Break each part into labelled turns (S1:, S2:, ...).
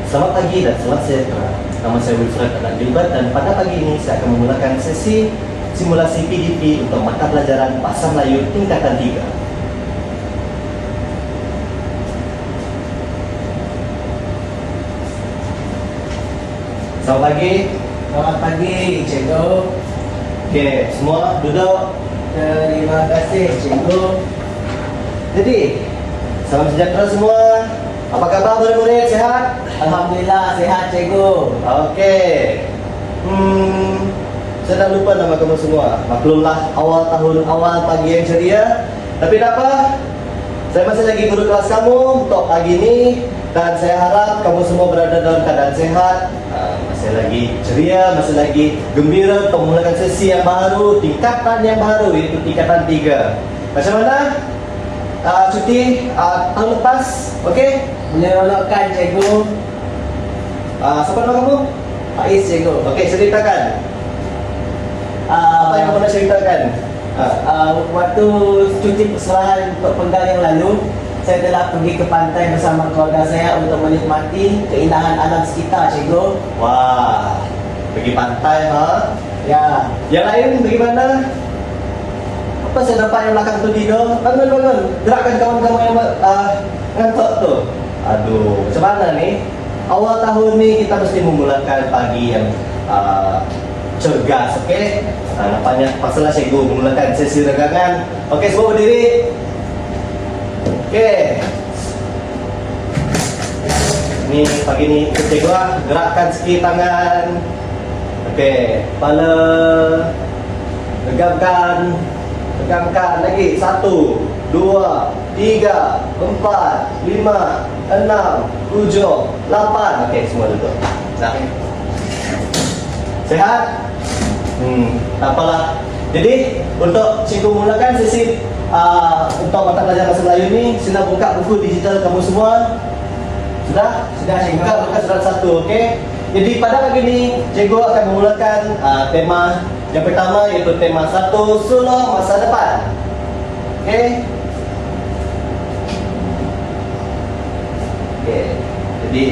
S1: Selamat pagi dan selamat sejahtera. Nama saya Wilfred Anak Gilbert dan pada pagi ini saya akan memulakan sesi simulasi PDP untuk mata pelajaran Bahasa Melayu tingkatan 3. Selamat pagi.
S2: Selamat pagi, Cikgu.
S1: Okey, semua duduk.
S2: Terima kasih, Cikgu.
S1: Jadi, salam sejahtera semua. Apa khabar murid-murid, sehat?
S2: Alhamdulillah, sehat, Cikgu.
S1: Okey. Saya dah lupa nama kamu semua. Maklumlah awal tahun, awal pagi yang ceria. Tapi tak apa. Saya masih lagi guru kelas kamu untuk pagi ini dan saya harap kamu semua berada dalam keadaan sehat, masih lagi ceria, masih lagi gembira untuk memulakan sesi yang baru, tingkatan yang baru, iaitu tingkatan 3. Macam mana? Cuti tahun lepas, okey?
S2: Menyeronokkan, Cikgu.
S1: Siapa nama kamu?
S2: Faiz, Cikgu.
S1: Okey, ceritakan. Apa yang kamu nak ceritakan?
S2: Waktu cuti persekolahan untuk penggal yang lalu, saya telah pergi ke pantai bersama keluarga saya untuk menikmati keindahan alam sekitar, Cikgu.
S1: Wah, pergi pantai, ha?
S2: Ya,
S1: Yang lain bagaimana? Apa saya dapat yang belakang tu tidur? Bangun, bangun. Gerakkan kawan-kawan yang ngantuk tu. Aduh, macam mana ni? Awal tahun ni kita mesti memulakan pagi yang cergas, okey? Nampaknya pasalah cikgu memulakan sesi regangan. Okey, semua berdiri. Okey. Ni pagi ni cikgu gerakkan sikit tangan. Okey, kepala regangkan. Regangkan lagi. 1, 2, 3, 4, 5, 6, 7, 8. Okey, semua duduk. Sehat? Tak apalah. Jadi, untuk cikgu mulakan sesi untuk mata pelajaran Bahasa Melayu ni, sila buka buku digital kamu semua. Sudah?
S2: Sudah, cikgu.
S1: Buka surat 1, okey? Jadi, pada pagi ni, cikgu akan memulakan tema yang pertama, iaitu tema 1, Sulong Masa Depan. Okey? Okey. Jadi,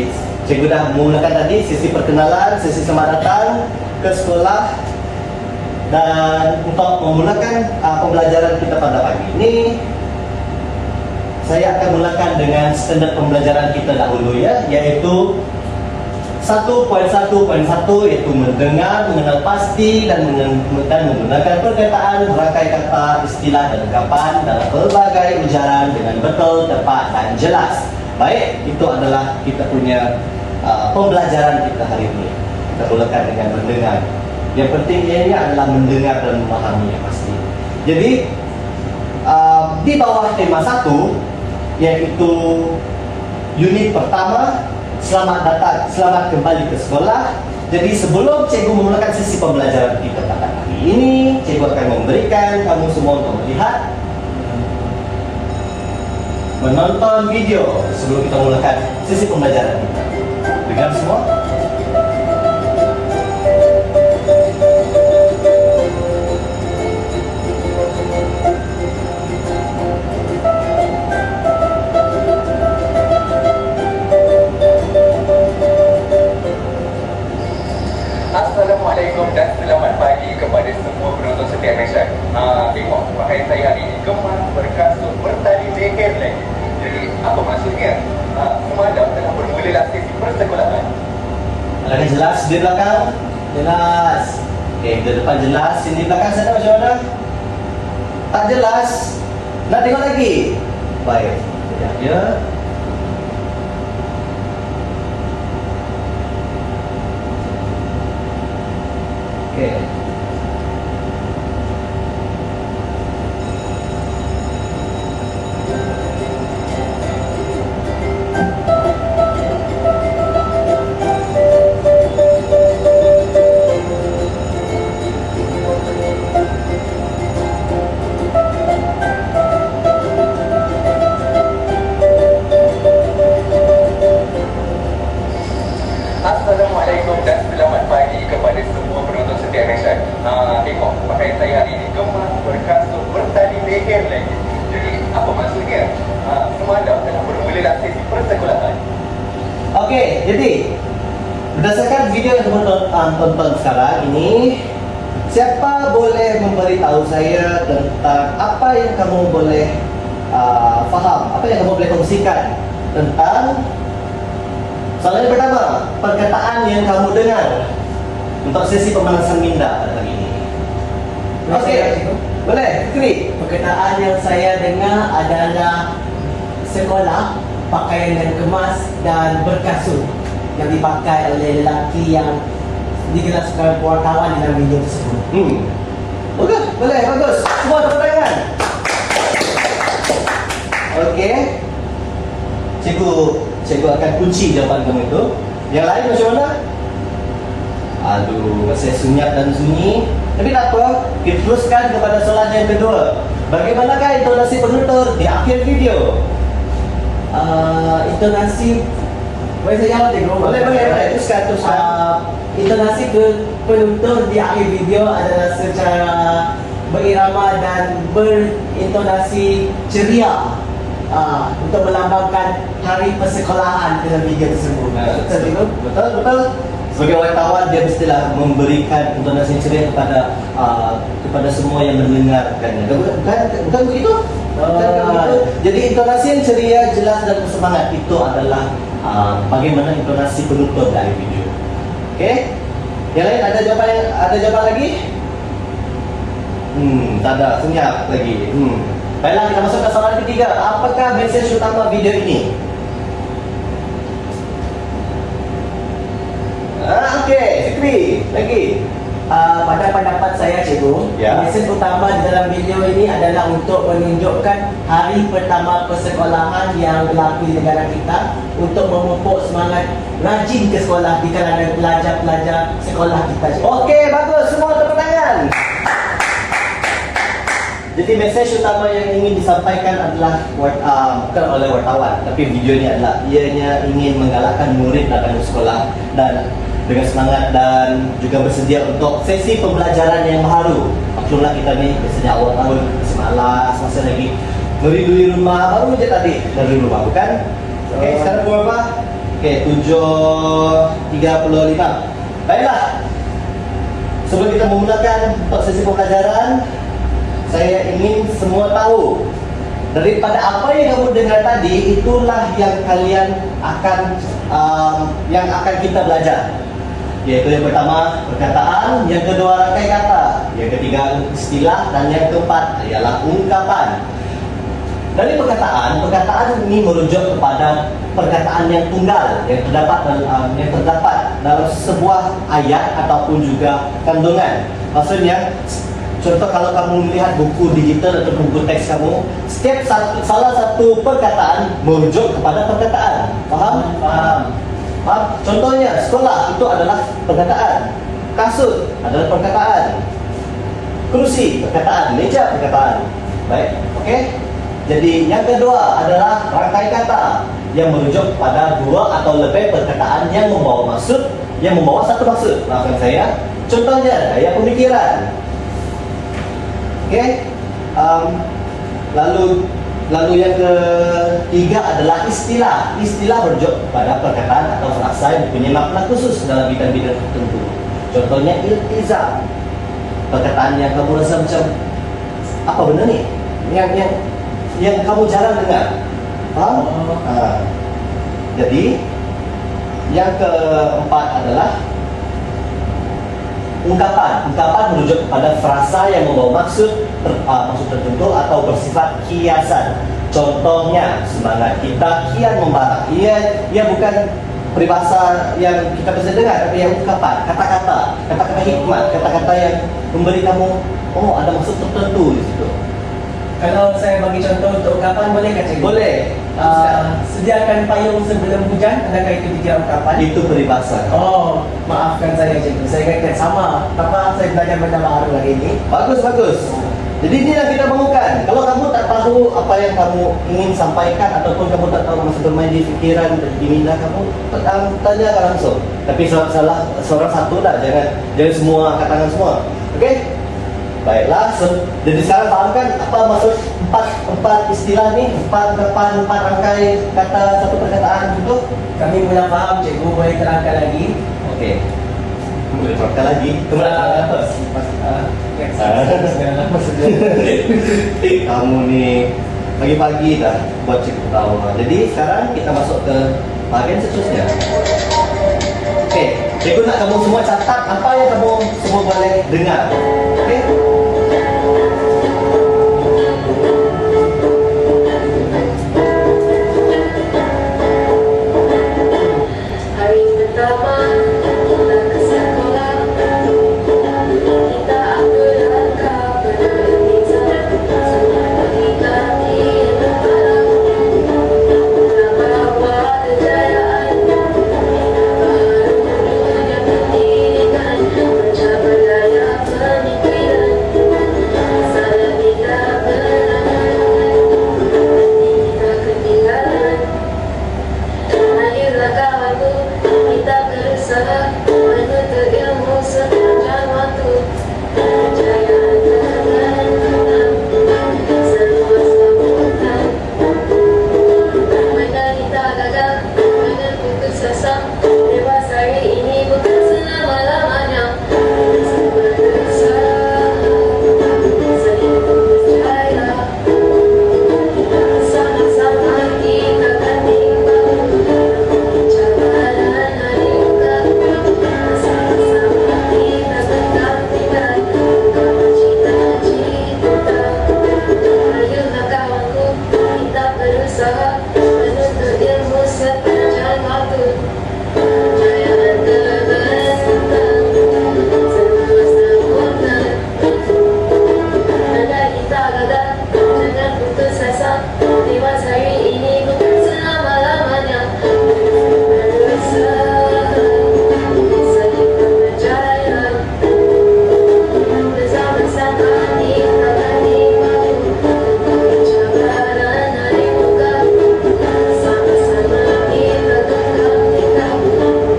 S1: cikgu dah memulakan tadi sesi perkenalan, sesi selamat datang ke sekolah. Dan untuk memulakan pembelajaran kita pada pagi ini, saya akan mulakan dengan standard pembelajaran kita dahulu ya, iaitu 1.1.1, iaitu mendengar, mengenal pasti dan menggunakan perkataan, rangkai kata, istilah dan ungkapan dalam pelbagai ujaran dengan betul, tepat dan jelas. Baik, itu adalah kita punya pembelajaran kita hari ini. Kita mulakan dengan mendengar. Yang penting ianya adalah mendengar dan memahami yang pasti. Jadi di bawah tema 1, iaitu unit pertama, selamat datang, selamat kembali ke sekolah. Jadi sebelum cikgu memulakan sesi pembelajaran kita pada hari ini, cikgu akan memberikan kamu semua untuk melihat, menonton video sebelum kita mulakan sesi pembelajaran kita. Dengar semua.
S3: Assalamualaikum dan selamat pagi kepada semua penonton setia Nation. Tengok pakaian saya hari ini kemas, berkasut, bertali leher lagi. Jadi apa maksudnya? Semalam telah bermulalah sesi persekolahan.
S1: Adakah jelas di belakang?
S2: Jelas.
S1: Okey, di depan jelas. Sini belakang sana macam mana? Tak jelas. Nak tengok lagi? Baik. Sekejap ya. Okey. Oke, jadi berdasarkan video yang teman-teman tonton sekarang ini, siapa boleh memberitahu saya tentang apa yang kamu boleh faham, apa yang kamu boleh kongsikan tentang soalan yang pertama, perkataan yang kamu dengar untuk sesi pemanasan minda pada hari ini.
S2: Boleh
S1: Oke,
S2: saya, Cikgu?
S1: boleh, klik.
S2: Perkataan yang saya dengar adalah sekolah, pakaian yang kemas dan berkasut yang dipakai oleh lelaki yang digelar sebagai wartawan dalam video tersebut.
S1: Oke, boleh, bagus. Semua tepuk tangan. Oke. Cikgu akan kunci jawapan kamu itu. Yang lain macam mana? Aduh, masih senyap dan sunyi. Tapi tak apa, kita teruskan kepada soalan yang kedua. Bagaimanakah intonasi penutur di akhir video?
S2: Intonasi, boleh saya jawab, Cikgu?
S1: Boleh, teruskan.
S2: Intonasi penutur di akhir video adalah secara berirama dan berintonasi ceria untuk melambangkan hari persekolahan dalam video tersebut. Betul, Cikgu?
S1: Betul. Sebagai wartawan dia mestilah memberikan intonasi ceria kepada semua yang mendengarkannya. Bukan begitu? Bukan begitu. Jadi intonasi yang ceria, jelas dan bersemangat itu adalah bagaimana intonasi penutur dari video. Oke? Yang lain ada jawaban lagi? Tak ada, senyap lagi. Baiklah, kita masuk ke soalan ketiga. Apakah mesej utama video ini? Oke, Fikri, lagi.
S2: Pada pendapat saya, Cikgu,
S1: Ya.
S2: mesej utama di dalam video ini adalah untuk menunjukkan hari pertama persekolahan yang berlaku di negara kita untuk memupuk semangat rajin ke sekolah di kalangan pelajar-pelajar sekolah kita, Cikgu.
S1: Oke, bagus. Semua tepuk tangan. Jadi mesej utama yang ingin disampaikan adalah bukan oleh wartawan, tapi video ini adalah ianya ingin menggalakkan murid datang ke sekolah dan dengan semangat dan juga bersedia untuk sesi pembelajaran yang baru. Maklumlah kita ni biasanya awal tahun masih malas, masih lagi merindui rumah, baru je tadi dari rumah, bukan? Oke, sekarang pukul berapa? Oke, 7.35. Baiklah. Sebelum kita memulakan untuk sesi pembelajaran, saya ingin semua tahu daripada apa yang kamu dengar tadi, itulah yang kalian akan kita belajar. Yaitu yang pertama perkataan, yang kedua rangkai kata, yang ketiga istilah, dan yang keempat ialah ungkapan. Dari perkataan ini merujuk kepada perkataan yang tunggal yang terdapat dalam sebuah ayat ataupun juga kandungan. Maksudnya, contoh kalau kamu melihat buku digital atau buku teks kamu, salah satu perkataan merujuk kepada perkataan. Faham? Contohnya, sekolah itu adalah perkataan. Kasut adalah perkataan. Kursi, perkataan. Meja, perkataan. Baik, oke? Jadi, yang kedua adalah rangkai kata yang merujuk pada dua atau lebih perkataan yang membawa satu maksud. Maafkan saya. Contohnya, gaya pemikiran. Oke? Lalu yang ketiga adalah istilah. Istilah merujuk pada perkataan atau frasa yang mempunyai makna khusus dalam bidang-bidang tertentu. Contohnya iltizam. Perkataan yang kamu rasa macam apa benda ni? Yang kamu jarang dengar. Faham? Jadi yang keempat adalah ungkapan. Ungkapan merujuk kepada frasa yang membawa maksud tertentu atau bersifat kiasan. Contohnya, semangat kita kian membara. Ia bukan peribahasa yang kita bisa dengar, tapi yang ungkapan, kata-kata hikmat, kata-kata yang memberi kamu, ada maksud tertentu di situ.
S2: Kalau saya bagi contoh untuk ungkapan, boleh tak, Cikgu?
S1: Boleh.
S2: Sediakan payung sebelum hujan, adakah itu dikira ungkapan?
S1: Itu peribahasa.
S2: Oh, maafkan saya, Cikgu. Saya ingatkan sama. Apa saya belajar benda baru hari ini?
S1: Bagus. Jadi inilah kita mahukan. Kalau kamu tak tahu apa yang kamu ingin sampaikan ataupun kamu tak tahu masih bermain di fikiran di minda kamu, tanyakan langsung. Tapi seorang satu lah, jangan semua katakan semua. Okey? Baiklah, jadi sekarang paham kan apa maksud empat istilah ni, empat rangkai kata satu perkataan itu?
S2: Kami mula faham, cikgu boleh terangkan lagi.
S1: Okey. Boleh terangkan lagi. Kemudian apa? Kamu ni pagi-pagi dah buat cikgu tahu. Jadi sekarang kita masuk ke bahagian seterusnya. Okey, cikgu nak kamu semua catat apa yang kamu semua boleh dengar. Okey?
S4: Hari pertama kita ke sekolah, kita ambil langkah berbeza. Semua kaki yang terlarang, kita bawa kejayaan. Kita baru dunia pendidikan, mencapai daya pemikiran. Saya kita berlawan, kita ketinggalan. Ayolah kawanku, kita berusaha menuntut ilmu sepanjang waktu. Kejayaan terbenam, semua sambutan. Mana kita gagal, mana putus asa. Dewasa hari ini bukan selama-lamanya. Semua berusaha, saling percaya. Sama-sama kita akan timbang cabaran hari muka. Sama-sama kita bergantikan untuk cita-cita. Ayolah kawanku, kita berusaha menuntut ilmu sepanjang waktu. Kejayaan terbentang, semua sambutan. Andai kita gagal, jangan putus asa. Dewasa hari ini bukan selama-lamanya. Berusaha, saling percaya. Bersama-sama kita akan timbang cabaran hari muka. Sama-sama kita genggam tikam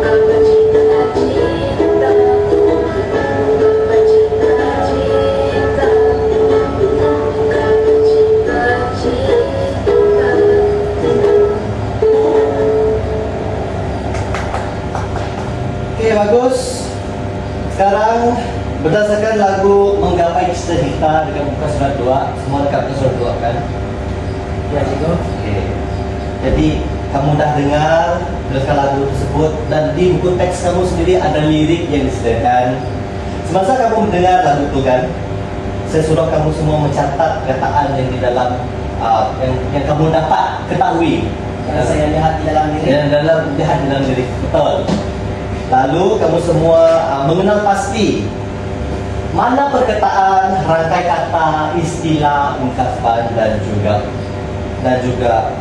S4: apa cita-cita. Apa cita-cita.
S1: Okey, bagus. Sekarang berdasarkan lagu Menggapai Cita-Cita dekat muka surat 2, semua dekat muka surat 2 kan?
S2: Ya, cikgu.
S1: Okey. Jadi kamu dah dengar berdasarkan lagu tersebut dan di buku teks kamu sendiri ada lirik yang disediakan. Semasa kamu mendengar lagu itu kan, saya suruh kamu semua mencatat perkataan yang di dalam yang kamu dapat ketahui.
S2: Yang saya lihat di dalam diri.
S1: Yang lihat di dalam lirik. Betul. Lalu kamu semua mengenal pasti mana perkataan, rangkai kata, istilah, ungkapan dan juga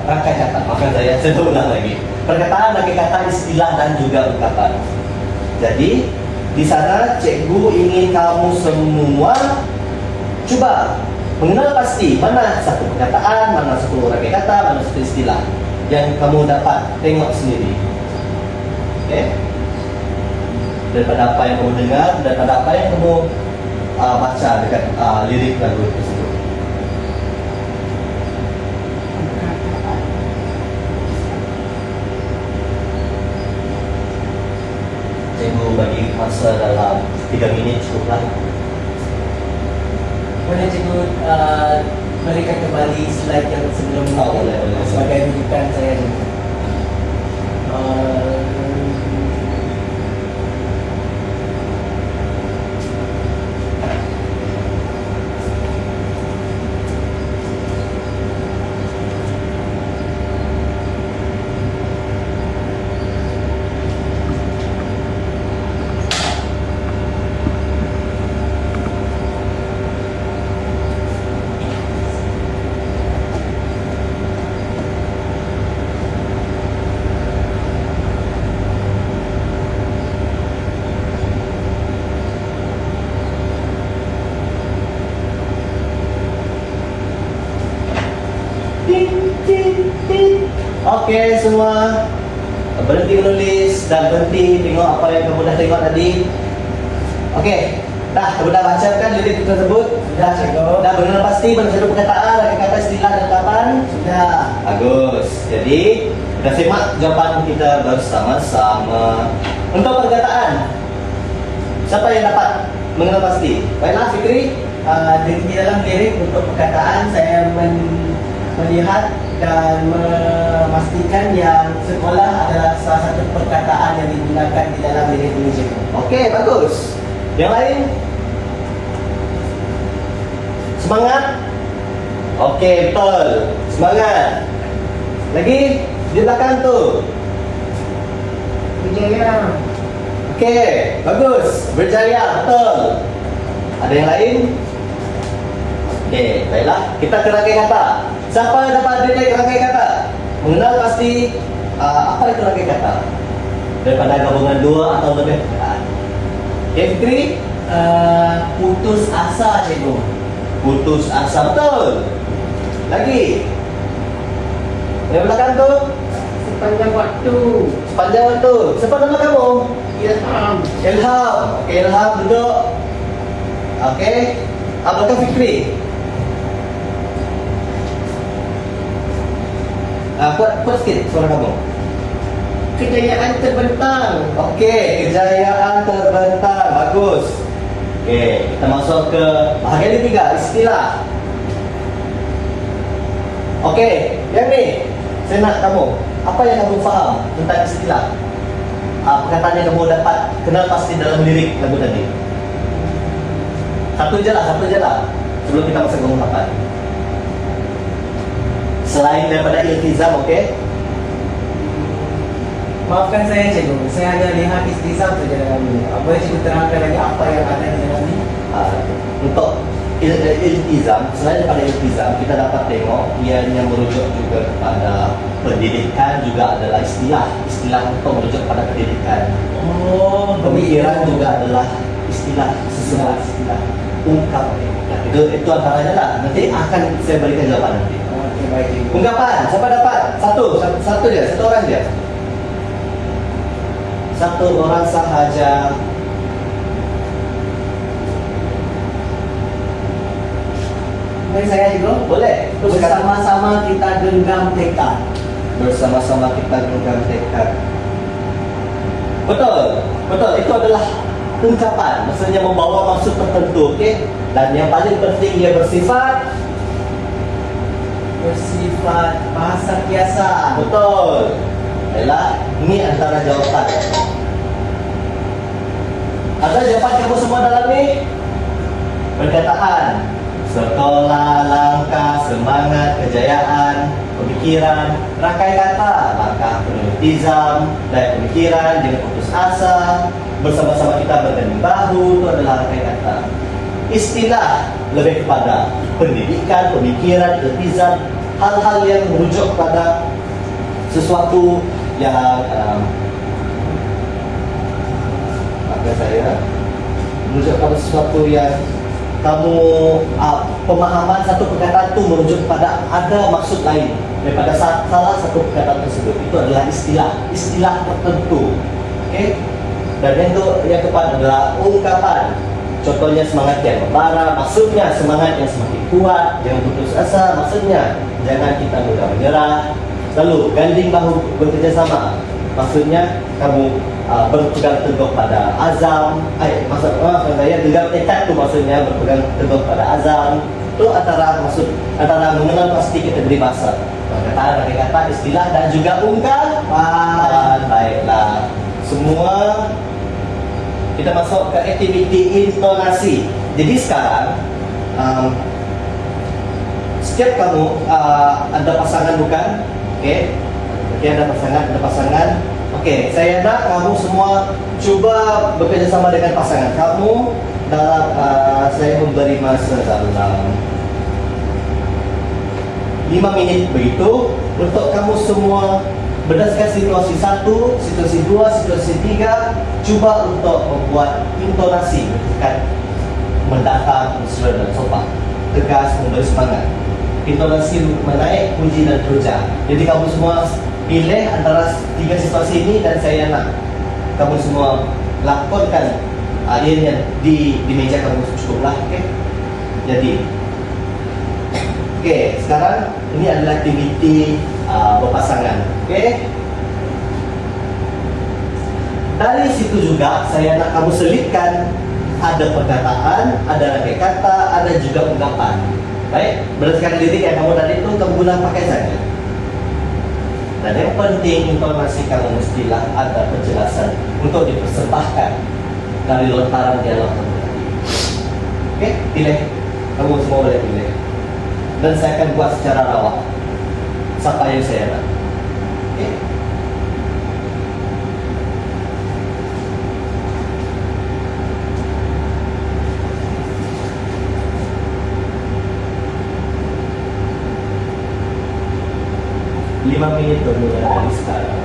S1: rangkai kata. Maafkan saya ulang lagi. Perkataan, rangkai kata, istilah dan juga ungkapan. Jadi di sana cikgu ingin kamu semua cuba mengenal pasti mana satu perkataan, mana satu rangkai kata, mana satu istilah yang kamu dapat tengok sendiri. Okey? Daripada apa yang kamu dengar, daripada apa yang kamu baca dekat lirik lagu tersebut. Cikgu bagi masa dalam 3 minit cukuplah.
S2: Boleh cikgu berikan kembali slide yang sebelum ini
S1: Boleh.
S2: sebagai rujukan saya juga.
S1: Okey semua, berhenti menulis dan berhenti tengok apa yang kamu dah tengok tadi. Okey, Dah, sudah baca kan lirik tersebut?
S2: Sudah, cikgu.
S1: Dah benar pasti benar perkataan, kata istilah dan kapan?
S2: Sudah.
S1: Bagus. Jadi, kita simak jawaban kita bersama-sama. Untuk perkataan, siapa yang dapat mengenal pasti? Baiklah, Fikri.
S2: Di dalam lirik untuk perkataan saya melihat dan memastikan yang sekolah adalah salah satu perkataan yang digunakan di dalam lirik ini, cikgu.
S1: Okey, bagus. Yang lain? Semangat? Okey, betul. Semangat. Lagi di belakang tu.
S2: Berjaya.
S1: Okey, bagus. Berjaya, betul. Ada yang lain? Okey, baiklah. Kita ke rangkai kata. Siapa yang dapat nilai rangkai kata? Mengenal pasti apa itu rangkai kata? Daripada gabungan dua atau lebih perkataan. Okey, Fikri?
S2: Putus asa, cikgu.
S1: Putus asa, betul. Lagi. Yang belakang tu?
S2: Sepanjang waktu.
S1: Sepanjang waktu. Siapa nama kamu?
S2: Ilham.
S1: Ilham. Okey, Ilham duduk. Okey. Apakah Fikri? Kuat sikit suara kamu.
S2: Kejayaan terbentang.
S1: Okey, kejayaan terbentang. Bagus. Okey, kita masuk ke bahagian ketiga, istilah. Okey, yang ni saya nak kamu, apa yang kamu faham tentang istilah? Perkataan yang kamu dapat kenal pasti dalam lirik lagu tadi. Satu je lah sebelum kita masuk ke ungkapan. Selain daripada iltizam, okey?
S2: Maafkan saya, cikgu. Saya hanya lihat istizam saja dalam ini. Boleh cikgu terangkan lagi apa yang ada di dalam ini?
S1: Untuk iltizam, selain daripada iltizam, kita dapat tengok ianya merujuk juga kepada pendidikan, juga adalah istilah untuk merujuk kepada pendidikan.
S2: Oh,
S1: Pemikiran juga adalah istilah, sesuatu istilah ungkap. Itu antaranya lah. Nanti akan saya berikan jawaban nanti.
S2: Okey, baik, cikgu.
S1: Ungkapan, siapa dapat? Satu je, satu orang je. Satu orang sahaja.
S2: Boleh saya, cikgu?
S1: Boleh.
S2: Bersama-sama kita genggam tekad.
S1: Bersama-sama kita genggam tekad. Betul. Itu adalah ungkapan. Maksudnya membawa maksud tertentu, okey? Dan yang paling penting dia bersifat
S2: bahasa kiasan.
S1: betul. Baiklah, ini antara jawapan. Ada jawapan kamu semua dalam ni? Perkataan, sekolah, langkah, semangat, kejayaan, pemikiran, rangkai kata, langkah iltizam, daya pemikiran, jangan putus asa, bersama-sama kita berganding bahu, itu adalah rangkai kata. Istilah lebih kepada pendidikan, pemikiran, iltizam, hal-hal yang merujuk kepada sesuatu yang merujuk pada sesuatu yang kamu pemahaman satu perkataan itu merujuk kepada ada maksud lain daripada salah satu perkataan tersebut. Itu adalah istilah tertentu. Okey. Dan yang keempat adalah ungkapan. Contohnya semangat yang membara, maksudnya semangat yang semakin kuat, jangan putus asa, maksudnya jangan kita mudah menyerah. Lalu ganding bahu bekerjasama, maksudnya kamu berpegang teguh pada azam. Maksud saya genggam tekad tu maksudnya berpegang teguh pada azam. Itu antara mengenal pasti kategori bahasa. Perkataan, kata, istilah dan juga ungkapan. Baiklah, semua kita masuk ke aktiviti intonasi. Jadi sekarang setiap kamu ada pasangan bukan? Okey, ada pasangan. Okey, saya nak kamu semua cuba bekerja sama dengan pasangan kamu dalam saya memberi masa dalam 5 minit begitu untuk kamu semua berdasarkan situasi 1, situasi 2, situasi 3 cuba untuk membuat intonasi ketika mendatang, mesra dan sopan, tegas, memberi semangat. Intonasi menaik, puji dan teruja. Jadi kamu semua pilih antara 3 situasi ini dan saya nak kamu semua lakonkan Ini di meja kamu cukup lah, oke? Jadi, oke, sekarang ini adalah aktiviti berpasangan, oke? Dari situ juga saya nak kamu selipkan ada perkataan, ada rangkai kata, ada juga ungkapan. Baik, berdasarkan lirik yang kamu tadi itu kamu guna pakai saja. Dan yang penting informasi kamu mestilah ada penjelasan untuk dipersembahkan dari lontaran dialog kamu tadi. Oke, pilih. Kamu semua boleh pilih. Dan saya akan buat secara rawak. Siapa yang saya nak. Oke. Lima menit bermula dari sekarang.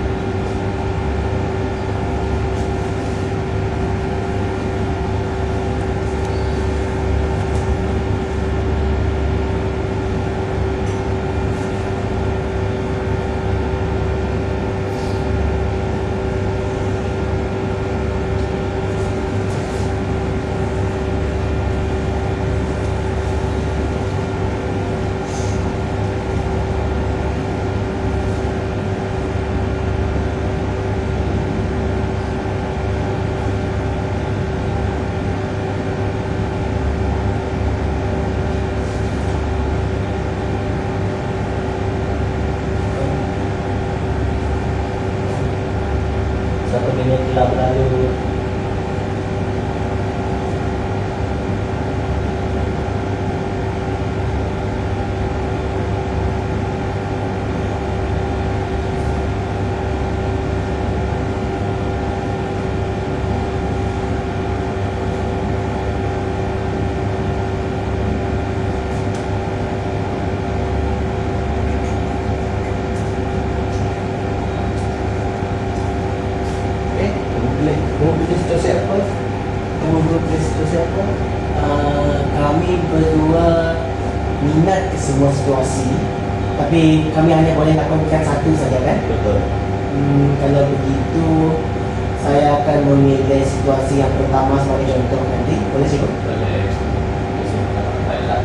S1: Satu menit telah berlalu. Kamu pilih situasi apa? Kamu pilih situasi apa?
S2: Kami berdua minat ke semua situasi, tapi kami hanya boleh lakukan satu saja kan?
S1: Betul.
S2: Kalau begitu, saya akan memilih situasi yang pertama sebagai contoh nanti. Boleh sih?
S1: Boleh. Baiklah.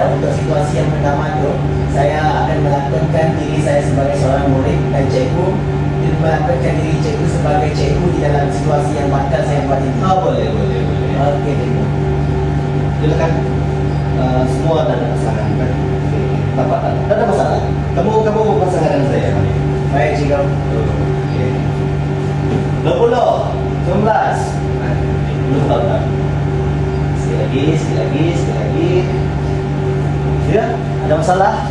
S2: kita untuk situasi yang pertama tu, saya akan melakonkan diri saya sebagai seorang murid dan cikgu, dan melakonkan diri cikgu sebagai cikgu di dalam situasi yang bakal saya buat ini.
S1: Boleh.
S2: Okey, cikgu.
S1: Silakan. Semua ada pasangan kan? Tak ada masalah. Kamu pasangan dengan saya.
S2: Baik, cikgu.
S1: Okey. 20, 19. Belum tahu tak? Sekali lagi. Ya, ada masalah?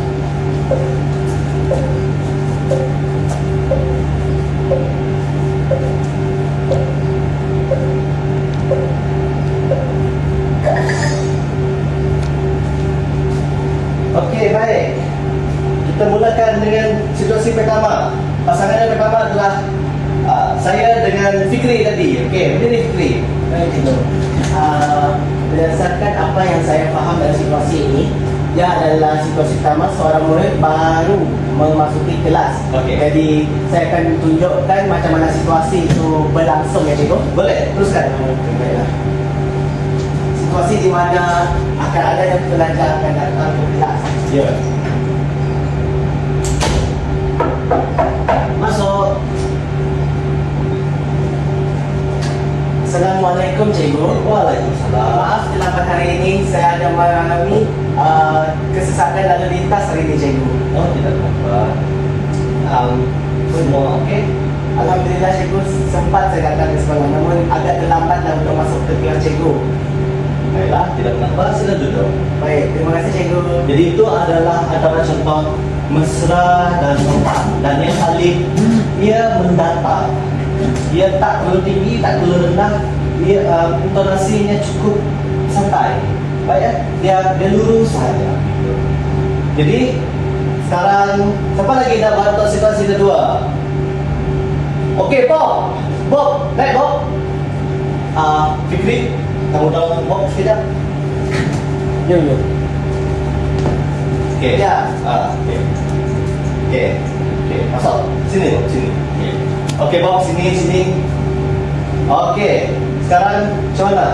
S1: Okey, baik. Kita mulakan dengan situasi pertama. Pasangan yang pertama adalah saya dengan Fikri tadi. Okey, berdiri Fikri.
S2: Baik, cikgu. Berdasarkan apa yang saya faham dalam situasi ini, dia adalah situasi pertama seorang murid baru memasuki kelas.
S1: Okey.
S2: Jadi saya akan tunjukkan macam mana situasi itu berlangsung ya, cikgu.
S1: Boleh, teruskan.
S2: Okey, baiklah. Situasi di mana akan ada yang pelajar akan datang ke kelas.
S1: Ya. Masuk.
S2: Assalamualaikum, cikgu.
S1: Waalaikumsalam.
S2: Maaf, terlambat hari ini saya ada mengalami kesesakan lalu lintas hari ini, cikgu.
S1: Oh, tidak apa-apa. Semua okey?
S2: Alhamdulillah, cikgu, sempat saya datang ke sekolah, namun agak terlambat untuk masuk ke kelas cikgu.
S1: Baiklah, tidak apa-apa. Sila duduk.
S2: Baik, terima kasih, cikgu.
S1: Jadi itu adalah antara contoh mesra dan sopan. Dan yang paling ia mendatar. Ia tak terlalu tinggi, tak terlalu rendah. Dia intonasinya cukup santai. Baik ya, dia lurus saja. Jadi sekarang siapa lagi nak bantu situasi kedua? Okey, Bob, naik Bob. Fikri, kamu tahu Bob sekejap?
S2: Yo.
S1: Okey.
S2: Ya.
S1: Okey. Masuk. Sini, Bob, sini. Okey, Bob, sini. Okey. Sekarang macam mana?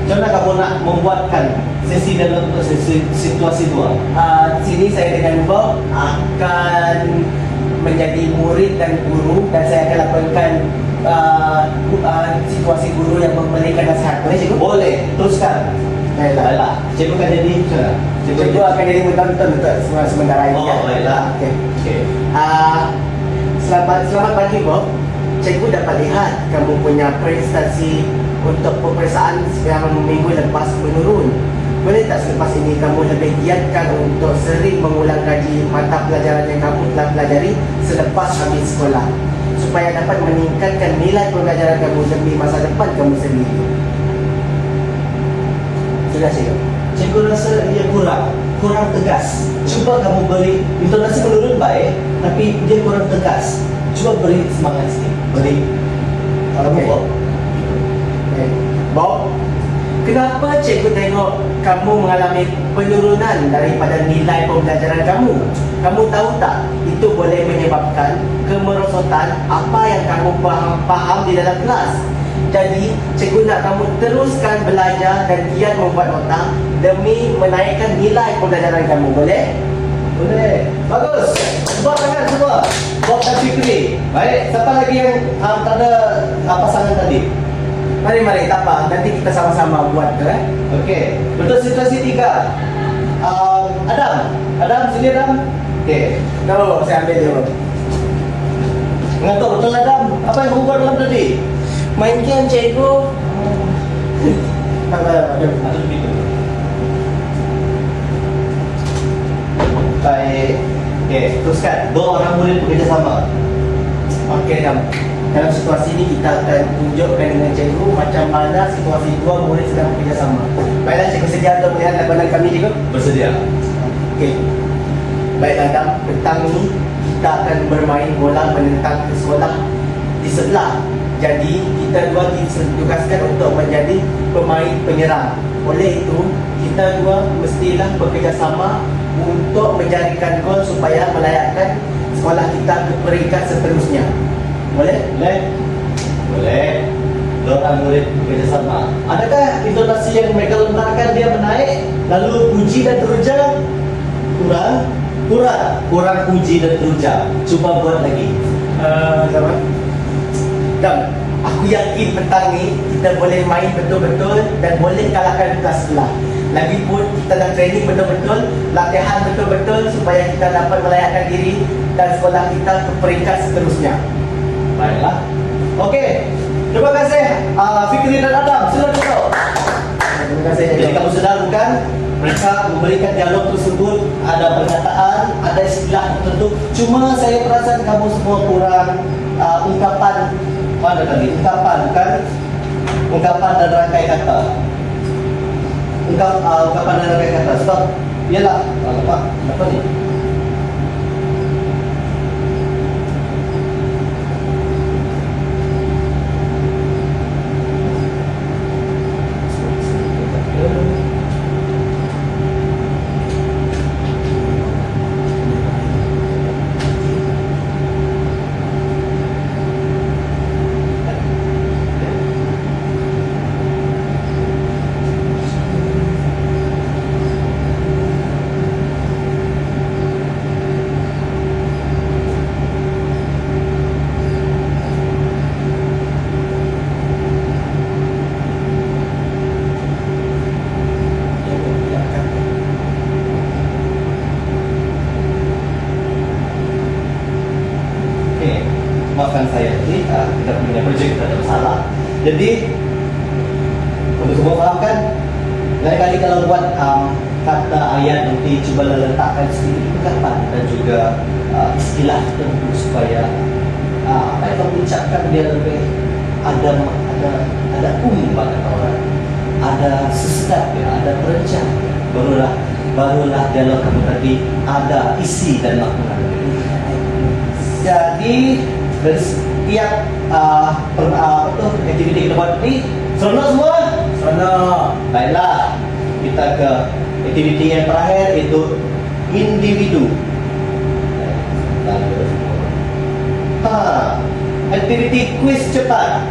S1: Macam mana kamu nak membuatkan sesi dalam situasi dua?
S2: Sini saya dengan Bob akan menjadi murid dan guru, dan saya akan lakukan situasi guru yang memberikan nasihat. Boleh, cikgu?
S1: Boleh, teruskan. Baiklah. Cikgu akan jadi macam mana?
S2: Cikgu akan jadi menonton untuk sementara ini.
S1: Oh, baiklah.
S2: Okey. Selamat pagi, Bob. Cikgu dapat lihat kamu punya prestasi untuk peperiksaan yang minggu lepas menurun. Boleh tak selepas ini kamu lebih giatkan untuk sering mengulang kaji mata pelajaran yang kamu telah pelajari selepas habis sekolah, supaya dapat meningkatkan nilai pembelajaran kamu demi masa depan kamu sendiri. Sudah, cikgu.
S1: Cikgu rasa dia kurang tegas. Cuba kamu beri intonasi menurun baik, tapi dia kurang tegas. Cuba beri semangat sikit. Beri.
S2: Okey.
S1: Bob.
S2: Bob, kenapa cikgu tengok kamu mengalami penurunan daripada nilai pembelajaran kamu? Kamu tahu tak, itu boleh menyebabkan kemerosotan apa yang kamu faham di dalam kelas. Jadi, cikgu nak kamu teruskan belajar dan giat membuat nota demi menaikkan nilai pembelajaran kamu. Boleh?
S1: Boleh. Bagus. Buat tangan semua. Bob dan Fikri. Baik. Siapa lagi yang tak ada pasangan tadi?
S2: Mari, tak apa. Nanti kita sama-sama buat tu.
S1: Okey. Untuk situasi 3. Adam, sini Adam. Okey.
S2: No, saya ambil dulu.
S1: Mengantuk betul Adam. Apa yang kamu buat malam tadi?
S2: Main game, cikgu.
S1: Ada begitu. Baik. Okey, teruskan. 2 orang murid bekerja sama.
S2: Okey, dalam situasi ini kita akan tunjukkan dengan cikgu macam mana situasi 2 murid sedang bekerjasama. Baiklah, cikgu sedia untuk melihat lakonan kami, cikgu?
S1: Bersedia.
S2: Okey. Baiklah, Dam. Petang ini kita akan bermain bola menentang ke sekolah di sebelah. Jadi, kita dua ditugaskan untuk menjadi pemain penyerang. Oleh itu, kita dua mestilah bekerjasama untuk menjadikan gol supaya melayakkan sekolah kita ke peringkat seterusnya. Boleh?
S1: Boleh? Boleh. orang murid bekerjasama. Adakah intonasi yang mereka lontarkan dia menaik, lalu puji dan teruja? Kurang puji dan teruja. Coba buat lagi.
S2: Dan aku yakin petang ni kita boleh main betul-betul dan boleh kalahkan kelas sebelah. Lagipun kita dah training betul-betul, latihan betul-betul supaya kita dapat melayakkan diri dan sekolah kita ke peringkat seterusnya.
S1: Baiklah. Okey. Terima kasih Fikri dan Adam. Sila duduk.
S2: Terima kasih.
S1: Jadi kamu sedar bukan? Mereka memberikan dialog tersebut, ada perkataan, ada istilah tertentu. Cuma saya perasan kamu semua kurang ungkapan. Mana tadi? Ungkapan bukan? Ungkapan dan rangkai kata. Ungkapan dan rangkai kata. Sebab ialah apa ni? Maafkan saya, kita punya projek, kita ada masalah. Jadi untuk semua faham kan? Lain kali kalau buat kata ayat nanti cuba letakkan sedikit ungkapan dan juga istilah tertentu supaya apa yang kamu ucapkan dia lebih ada kata orang, ada sesedap ya, ada perencana. Barulah dialog kamu tadi ada isi dan makna. Jadi dari setiap aktiviti kita buat ini, seronok semua?
S2: Seronok.
S1: Baiklah, kita ke aktiviti yang terakhir, iaitu individu. Aktiviti kuis cepat.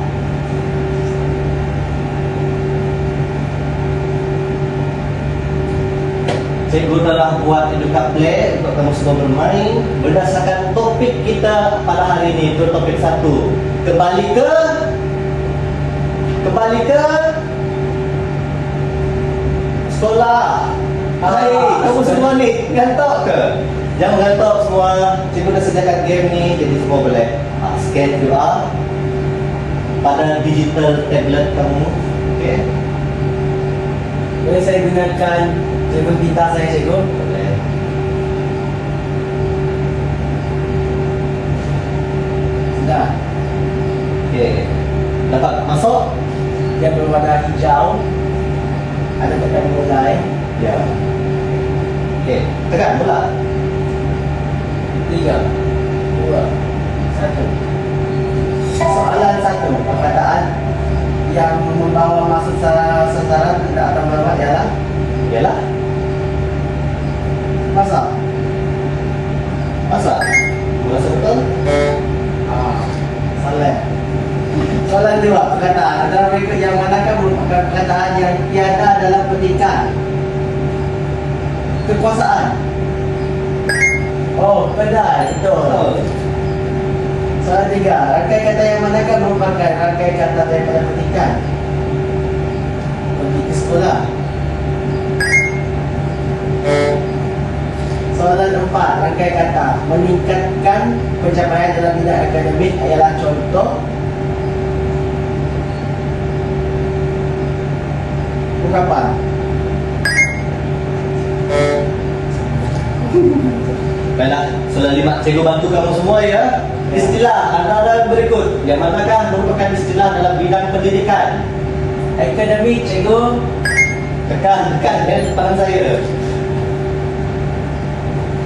S1: Cikgu telah buat educap play untuk kamu semua bermain berdasarkan topik kita pada hari ini. Itu topik 1. Kembali ke sekolah. Hai, kamu semua ni ngantuk ke? Jangan ngantuk semua. Cikgu dah sediakan game ni, jadi semua boleh scan QR pada digital tablet kamu. Okey.
S2: Boleh saya gunakan telefon pintar saya, cikgu?
S1: Boleh.
S2: Sudah.
S1: Okey. Dapat masuk?
S2: Dia berwarna hijau. Ada tekan mulai.
S1: Ya. Okey, tekan mula.
S2: 3, 2, 1. Soalan 1. Perkataan yang membawa maksud sasaran tidak akan berbuat ialah
S1: Yalah.
S2: masak.
S1: Masak. Masak betul?
S2: Salah. Soalan 2. Perkataan adalah berikut yang manakah merupakan perkataan yang tiada dalam petikan? Kekuasaan. Oh, kedai. Betul. Soalan 3. Rangkai kata yang manakah merupakan rangkai kata daripada petikan? Pergi ke sekolah. Soalan 4. Rangkai kata meningkatkan pencapaian dalam bidang akademik ialah contoh ungkapan.
S1: Baiklah, soalan 5. Cikgu bantu kamu semua ya. Istilah antara berikut yang manakah merupakan istilah dalam bidang pendidikan?
S2: Akademik, cikgu.
S1: Tekan ya tangan saya.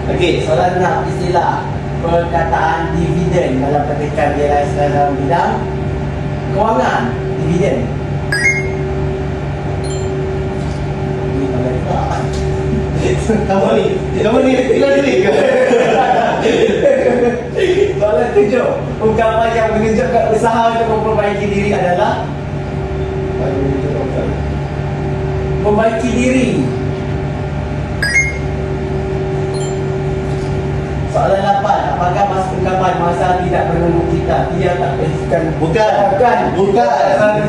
S1: Okey,
S2: Soalan 6. Istilah perkataan dividen dalam petikan ialah istilah dalam bidang kewangan. Dividen.
S1: kamu ni tidak diri ke?
S2: Soalan 7. Ungkapan yang menunjukkan usaha untuk memperbaiki diri adalah Membaiki diri. Soalan 8. Apakah masa ungkapan masa tidak menunggu kita? Dia tak bukan.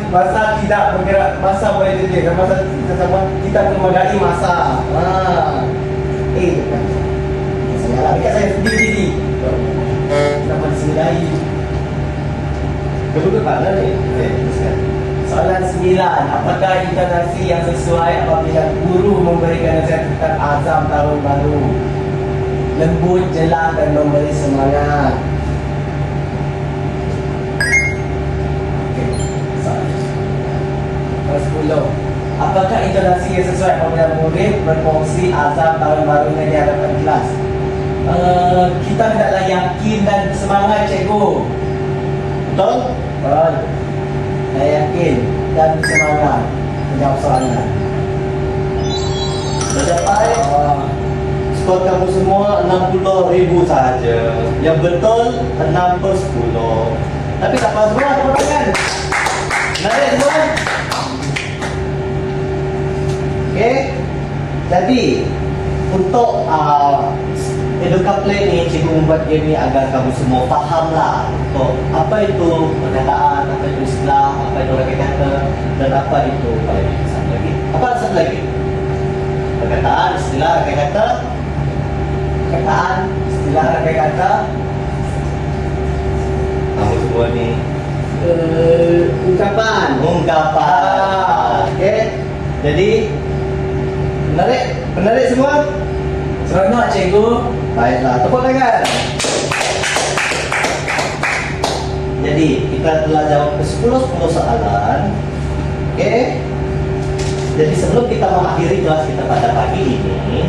S2: Masa tidak bergerak, masa boleh jadi. Masa kita sama kita menghargai masa. Bukan. Saya lah, dekat saya sendiri. Kenapa disengarai?
S1: Kedua mana ni? Teruskan.
S2: Soalan 9. Apakah intonasi yang sesuai apabila guru memberikan nasihat tentang azam tahun baru? Lembut, jelas dan memberi semangat. Okey. Soalan 10. Apakah intonasi yang sesuai apabila murid berfungsi azam tahun barunya di hadapan kelas? Kita hendaklah yakin dan semangat, cikgu.
S1: Betul?
S2: Betul. Saya yakin dan semangat menjawab soalan.
S1: Mencapai skor kamu semua 60,000 sahaja. Yang betul 6/10. Tapi tak apa semua, tepuk tangan. Menarik semua? Okey. Jadi untuk EducaPlay ni, cikgu membuat game ni agar kamu semua fahamlah untuk apa itu perkataan, apa itu istilah, apa itu rangkai kata, dan apa itu satu lagi. Apa satu lagi? Perkataan, istilah, rangkai kata.
S2: Perkataan, istilah rangkai kata.
S1: Kamu semua ni
S2: Ungkapan.
S1: Okey. Jadi menarik semua?
S2: Seronok, cikgu.
S1: Baiklah, tepuk tangan. Jadi kita telah jawab ke 10 soalan. Okey. Jadi sebelum kita mengakhiri kelas kita pada pagi ini,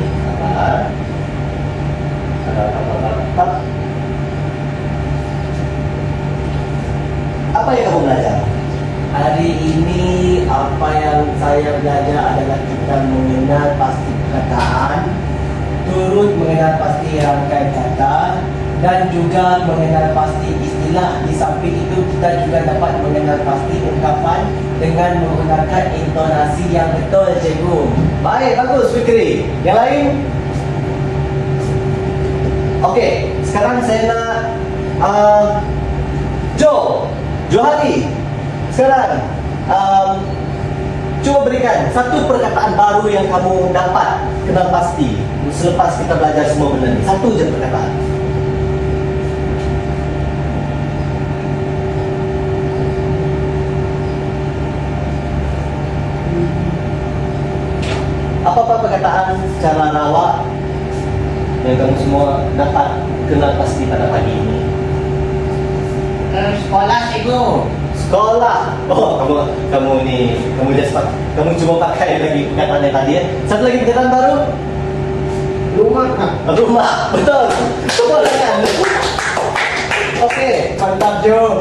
S1: apa yang kamu belajar?
S2: Hari ini apa yang saya belajar adalah kita mengenal pasti perkataan, turut mengenal pasti rangkai kata, dan juga mengenal pasti istilah. Di samping itu kita juga dapat mengenal pasti ungkapan dengan menggunakan intonasi yang betul, cikgu.
S1: Baik, bagus Fikri. Yang lain? Okey, sekarang saya nak Johari. Sekarang cuba berikan satu perkataan baru yang kamu dapat kenal pasti selepas kita belajar semua benda ni. Satu je perkataan. Apa-apa perkataan secara rawak yang kamu semua dapat kenal pasti pada pagi ini?
S2: Sekolah, cikgu.
S1: Sekolah. Oh, kamu cuma pakai lagi perkataan yang tadi ya. Satu lagi perkataan baru. Rumah. Betul. Tepuk tangan. Okey,
S2: Mantap, Jo.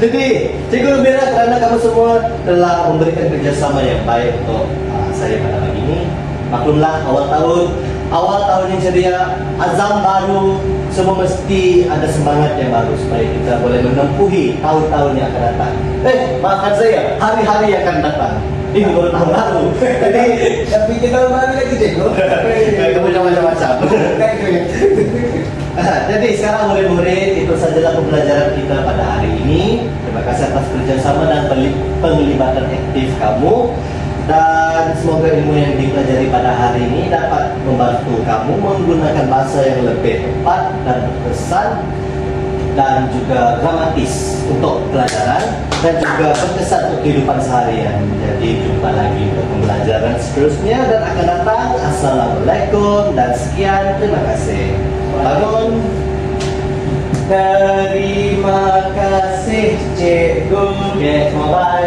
S1: jadi cikgu gembira kerana kamu semua telah memberikan kerjasama yang baik untuk saya pada pagi ini. Maklumlah awal tahun yang ceria, azam baru, semua mesti ada semangat yang baru supaya kita boleh menempuhi tahun-tahun yang akan datang. Maafkan saya, hari-hari yang akan datang. Ini baru tahun baru. Jadi
S2: Tapi kita baru lagi, cikgu.
S1: kamu jangan macam-macam. Jadi sekarang murid-murid, itu sajalah pembelajaran kita pada hari ini. Terima kasih atas kerjasama dan penglibatan aktif kamu. Dan semoga ilmu yang dipelajari pada hari ini dapat membantu kamu menggunakan bahasa yang lebih tepat dan berkesan dan juga dramatis untuk pelajaran dan juga berkesan untuk kehidupan seharian. Jadi jumpa lagi untuk pembelajaran seterusnya dan akan datang. Assalamualaikum dan sekian. Terima kasih. Bangun.
S2: Terima kasih, cikgu.
S1: Okey, semua bye.